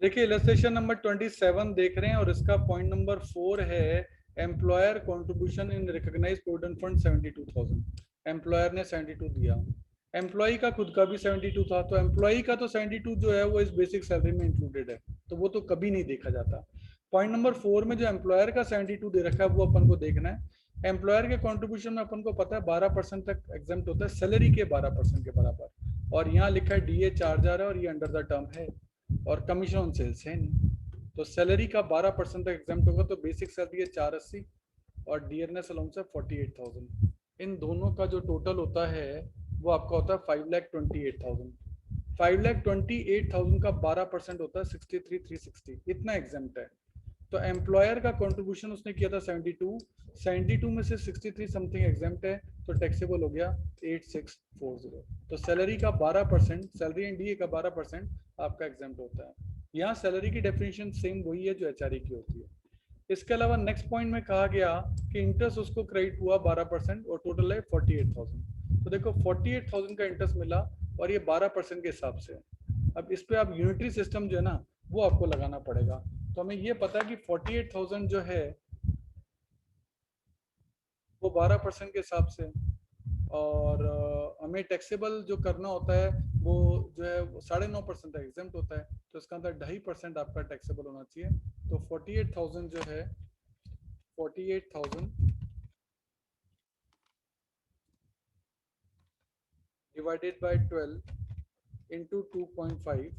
देखिए illustration number 27 देख रहे हैं और इसका पॉइंट नंबर 4 है employer contribution in recognised provident fund 72,000। Employer ने 72 दिया, एम्प्लॉय का खुद का भी 72 था, तो एम्प्लॉय का तो 72 जो है वो इस बेसिक सैलरी में इंक्लूडेड है, तो वो तो कभी नहीं देखा जाता। पॉइंट नंबर 4 में जो एम्प्लॉयर का 72 दे रखा है वो अपन को देखना है। एम्प्लॉयर के कंट्रीब्यूशन में अपन को पता है 12% तक एग्जेम्प्ट होता है सैलरी के 12% के बराबर, और यहाँ लिखा है डीए चार्ज आ रहा है और ये अंडर द टर्म है और कमीशन ऑन सेल्स है नहीं, तो सैलरी का 12% तक एग्जाम्प्ट होगा, तो बेसिक सैलरी है 480 और डियरनेस अलाउंस है 48,000। इन दोनों का जो टोटल होता है वो आपका होता है 5,28,000। 5,28,000 का 12% होता है 63,360, इतना एग्जाम्प्ट है। तो एम्प्लॉयर का कंट्रीब्यूशन उसने किया था 72 में से 63 समथिंग एग्जाम्प्ट है, तो टैक्सेबल हो गया 8640। तो सैलरी का 12%, सैलरी एंड डीए का 12% आपका एग्जाम्प्ट होता है। यहाँ सैलरी की डेफिनेशन सेम वही है जो एचआरए की होती है। इसके अलावा नेक्स्ट पॉइंट में कहा गया कि इंटरेस्ट उसको क्रेडिट हुआ 12% और टोटल है 48,000। तो देखो 48,000 का इंटरेस्ट मिला और ये 12% के हिसाब से है। अब इस पे आप यूनिटरी सिस्टम जो है ना वो आपको लगाना पड़ेगा। तो हमें ये पता है कि 48,000 जो है वो 12% के हिसाब से, और हमें टैक्सेबल जो करना होता है वो जो है 9.5% एग्जाम्प्ट होता है, तो इसका अंदर 2.5% आपका टैक्सेबल होना चाहिए। तो 48,000 जो है 48,000 डिवाइडेड बाय 12 इंटू 2.5,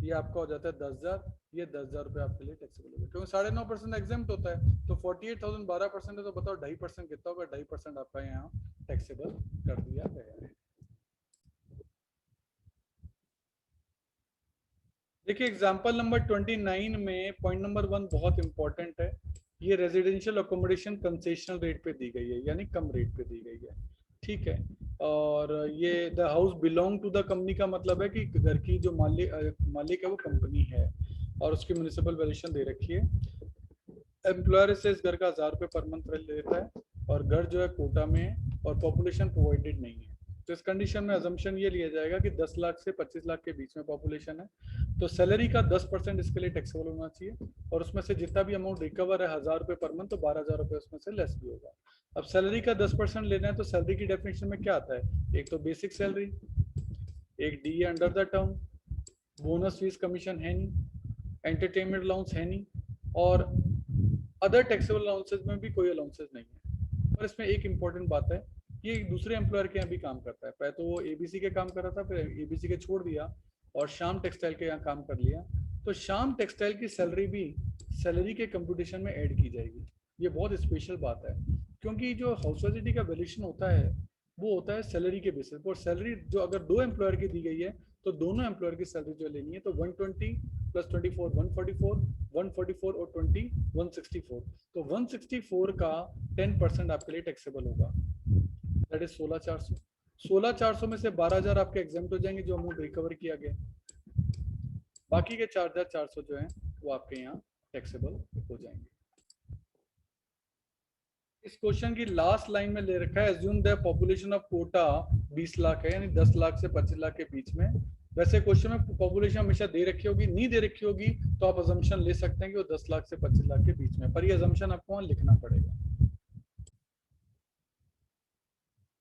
ये आपका हो जाता है 10,000। ये 10,000 रुपये आपके लिए टैक्सेबल होगा क्योंकि 9.5% एग्जाम्प्ट होता है। तो 48,000 12% है, तो बताओ 2.5% कितना होगा? 2.5% आपका यहाँ टैक्सेबल कर दिया गया है। देखिए एग्जाम्पल नंबर 29 में पॉइंट नंबर 1 बहुत इंपॉर्टेंट है। ये रेजिडेंशियल अकोमोडेशन कंसेशनल रेट पे दी गई है, यानी कम रेट पे दी गई है, ठीक है। और ये the house belong to the company का मतलब है कि घर की जो मालिक है वो कंपनी है, और उसकी म्यूनिसिपल वैल्यूएशन दे रखी है। एम्प्लॉयर से इस घर का 1,000 रुपये पर मंथ रेंट लेता है, और घर जो है कोटा में है और पॉपुलेशन प्रोवाइडेड नहीं है। तो इस कंडीशन में अजम्पशन ये लिया जाएगा कि 10 लाख से 25 लाख के बीच में पॉपुलेशन है, तो सैलरी का 10% इसके लिए टैक्सेबल होना चाहिए, और उसमें से जितना भी अमाउंट रिकवर है 1,000 रुपये पर मंथ, तो 12,000 रुपये उसमें से लेस भी होगा। अब सैलरी का 10% लेना है तो सैलरी की डेफिनेशन में क्या आता है? एक तो बेसिक सैलरी, एक D under the term, bonus fees commission है नहीं, एंटरटेनमेंट अलाउंस है नहीं, और अदर टैक्सेबल अलाउंसेज में भी कोई अलाउंसेज नहीं है। और इसमें एक इंपॉर्टेंट बात है, ये एक दूसरे एम्प्लॉयर के यहाँ भी काम करता है। पहले तो वो एबीसी के काम कर रहा था, फिर एबीसी के छोड़ दिया और शाम टेक्सटाइल के यहाँ काम कर लिया। तो शाम टेक्सटाइल की सैलरी भी सैलरी के कंप्यूटेशन में ऐड की जाएगी। ये बहुत स्पेशल बात है, क्योंकि जो हाउस सोसाइटी का वैल्यूएशन होता है वो होता है सैलरी के बेसिस पर। सैलरी जो अगर दो एम्प्लॉयर की दी गई है तो दोनों एम्प्लॉयर की सैलरी जो लेनी है, तो 120 प्लस 24 144, 144 और 20 164। तो 164 का 10% आपके लिए टैक्सेबल होगा, दैट इज 16,400। 16,400 में से 12,000 आपके एग्जाम्प्ट हो जाएंगे जो अमाउंट रिकवर किया गया, बाकी के 4,400 जो है वो आपके यहाँ टैक्सेबल हो जाएंगे। इस क्वेश्चन की लास्ट लाइन में ले रखा है assume the population of Kota 20 lakh है, यानी 10 लाख से 25 लाख के बीच में। वैसे क्वेश्चन में पॉपुलेशन हमेशा दे रखी होगी, नहीं दे रखी होगी तो आप अजम्पशन ले सकते हैं कि वो 10 लाख से 25 लाख के बीच में, पर ये अजम्पशन आपको वहां लिखना पड़ेगा।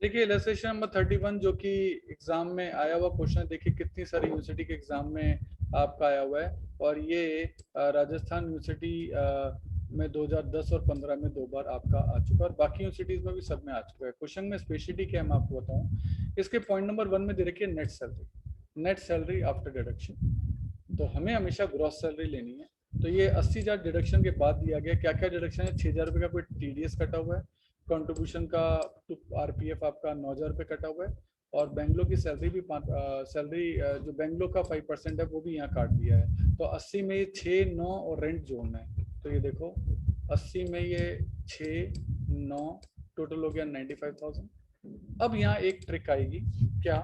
देखिए इलस्ट्रेशन नंबर 31 जो कि एग्जाम में आया हुआ क्वेश्चन है, देखिए कितनी सारी यूनिवर्सिटी के एग्जाम में आपका आया हुआ है, और ये राजस्थान यूनिवर्सिटी में 2010 और 15 में 2 बार आपका आ चुका है, और बाकी यूनिवर्सिटीज में भी सब में आ चुका है। क्वेश्चन में स्पेशलिटी क्या है मैं आपको बताऊं। इसके पॉइंट नंबर 1 में दे रखी है net salary, net salary after deduction. तो हमें हमेशा ग्रॉस सैलरी लेनी है। तो ये 80,000 डिडक्शन के बाद दिया गया, क्या क्या डिडक्शन है? 6,000 रुपये का कोई टीडीएस कटा हुआ है, कंट्रीब्यूशन का टू आरपीएफ आपका 9,000 रुपये कटा हुआ है, और बैंगलोर की सैलरी भी सैलरी जो बैंगलोर का 5% है वो भी यहाँ काट दिया है। तो 80 में 6, 9 और रेंट जोड़ना है। तो ये देखो 80 में ये 6, 9 टोटल हो गया 95,000। अब यहाँ एक ट्रिक आएगी, क्या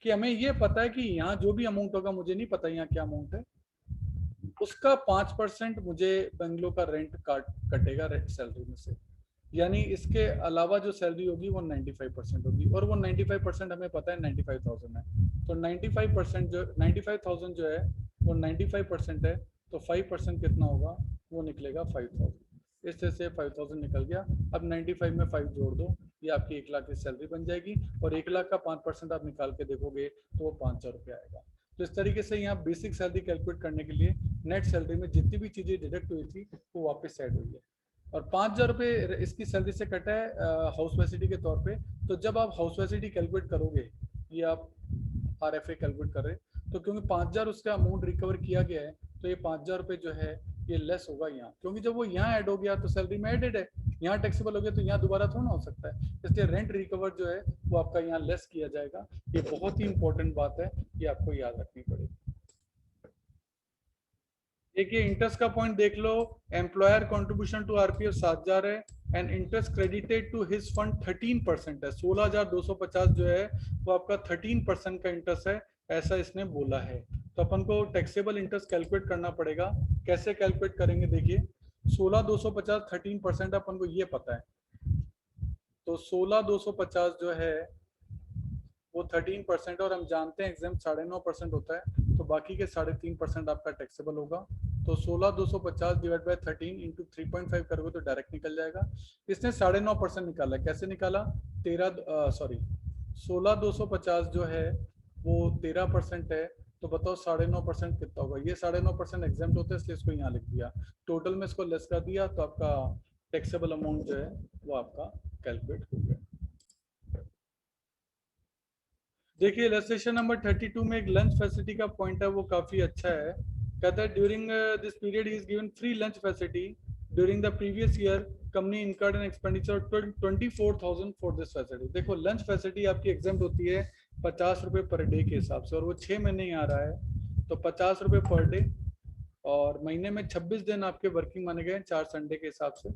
कि हमें ये पता है कि यहाँ जो भी अमाउंट होगा, मुझे नहीं पता यहाँ क्या अमाउंट है, उसका 5% मुझे बेंगलोर का रेंट कटेगा सैलरी में से, यानी इसके अलावा जो सैलरी होगी वो 95% होगी, और वो 95% हमें पता है 95,000 है। तो 95% जो 95,000 जो है वो 95% है, तो 5% कितना होगा, वो निकलेगा 5000। इस तरह से 5000 निकल गया। अब 95 में 5 जोड़ दो, ये आपकी 1 लाख की सैलरी बन जाएगी, और 1 लाख का 5% आप निकाल के देखोगे तो वो 500 रुपये आएगा। तो इस तरीके से यहाँ बेसिक सैलरी कैलकुलेट करने के लिए नेट सैलरी में जितनी भी चीज़ें डिडक्ट हुई थी वो वापस ऐड हुई है। और 5000 रुपये इसकी सैलरी से कटा है हाउस फैसिलिटी के तौर पे। तो जब आप हाउस फैसिलिटी कैलकुलेट करोगे, ये आप RFA कैलकुलेट कर रहे हैं, तो क्योंकि 5000 उसका अमाउंट रिकवर किया गया है, तो ये 5000 रुपये जो है ये लेस होगा यहाँ, क्योंकि जब वो यहाँ ऐड हो गया तो सैलरी में एडेड है, यहाँ टैक्सेबल हो गया तो यहाँ दोबारा थोड़ा ना हो सकता है, इसलिए रेंट रिकवर जो है वो आपका यहाँ लेस किया जाएगा। ये बहुत ही इंपॉर्टेंट बात है, ये आपको याद रखनी पड़ेगी। देखिए इंटरेस्ट का पॉइंट देख लो, एम्प्लॉयर कंट्रीब्यूशन टू RPF 7000 है, and interest credited to his fund 13% है। 16250 जो है वो आपका 13% का इंटरेस्ट है, ऐसा इसने बोला है। तो अपन को टैक्सेबल इंटरेस्ट कैलकुलेट करना पड़ेगा। कैसे कैलकुलेट करेंगे, देखिए 16250 13% अपन को ये पता है, तो 16250 जो है वो 13% और हम जानते हैं एग्जाम 9.5% होता है, तो बाकी के 3.5% आपका टैक्सेबल होगा। तो 16250 डिवाइड बाय 13 इंटू 3.5 करोगे तो डायरेक्ट निकल जाएगा। इसने 9.5% निकाला, कैसे निकाला, 16250 जो है वो 13% है, तो बताओ 9.5% कितना होगा, ये 9.5% एग्जाम होता है इसलिए इसको यहाँ लिख दिया, टोटल में इसको लेस कर दिया, तो आपका टैक्सेबल अमाउंट जो है वो आपका कैलकुलेट हो गया। देखिए इलस्ट्रेशन नंबर 32 में एक लंच फैसिलिटी का पॉइंट है, वो काफी अच्छा है। कहता है during this period he is given free lunch facility during the previous year company incurred an expenditure 24,000 for this facility. देखो लंच फैसिलिटी आपकी एग्जाम्प्ट होती है 50 रुपये पर डे के हिसाब से, और वो 6 महीने ही आ रहा है, तो 50 रुपये पर डे, और महीने में 26 दिन आपके वर्किंग माने गए 4 संडे के हिसाब से,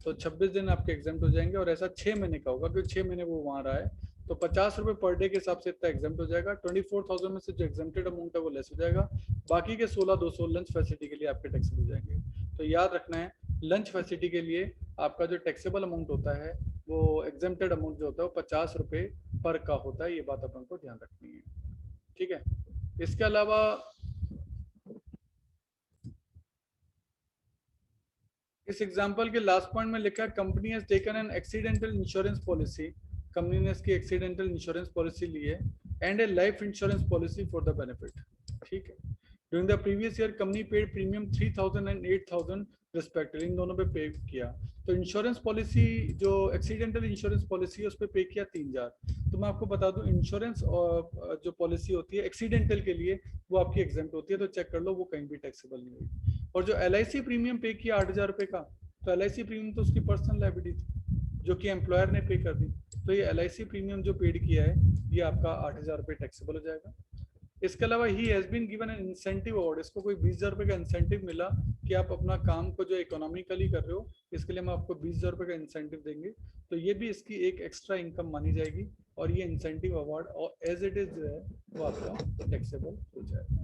तो 26 दिन आपके एग्जाम्प्ट हो जाएंगे, और ऐसा 6 महीने का होगा क्योंकि 6 महीने वो वहाँ रहा है, तो 50 रुपये पर डे के हिसाब से इतना एग्जाम्प्ट हो जाएगा। 24,000 में से जो एग्जाम्प्टेड अमाउंट है वो लेस हो जाएगा, बाकी के 16,200 लंच फैसिलिटी के लिए आपके टैक्स हो जाएंगे। तो याद रखना है लंच फैसिलिटी के लिए आपका जो टैक्सेबल अमाउंट होता है वो एग्जाम्प्टेड अमाउंट जो होता है वो 50 रुपये पर का होता है, ये बात अपन को ध्यान रखनी है, ठीक है। इसके अलावा इस एग्जांपल के लास्ट पॉइंट में लिखा है company has taken an accidental insurance policy, company ने इसकी एक्सीडेंटल इंश्योरेंस पॉलिसी ली है, and a life insurance policy for the benefit, ठीक है। During the previous year company paid premium 3000 and 8000 respectively, इन दोनों पे पे किया। तो इंश्योरेंस पॉलिसी जो एक्सीडेंटल इंश्योरेंस पॉलिसी है उस पर पे किया 3000। तो मैं आपको बता दूं इंश्योरेंस और जो पॉलिसी होती है एक्सीडेंटल के लिए वो आपकी एग्जाम्प्ट होती है, तो चेक कर लो वो कहीं भी टैक्सेबल नहीं हुई। और जो LIC प्रीमियम पे किया 8,000 रुपये का, तो LIC प्रीमियम तो उसकी पर्सनल लायबिलिटी थी जो कि एम्प्लॉयर ने पे कर दी, तो ये LIC प्रीमियम जो पेड किया है ये आपका 8,000 रुपये टैक्सेबल हो जाएगा। इसके अलावा he has been given an incentive award, इसको कोई 20,000 रुपये का इंसेंटिव मिला कि आप अपना काम को जो इकोनॉमिकली कर रहे हो इसके लिए हम आपको 20,000 रुपये का इंसेंटिव देंगे, तो ये भी इसकी एक एक्स्ट्रा इनकम मानी जाएगी, और ये इंसेंटिव अवार्ड और एज इट इज जो है वो आपका टैक्सेबल हो जाएगा।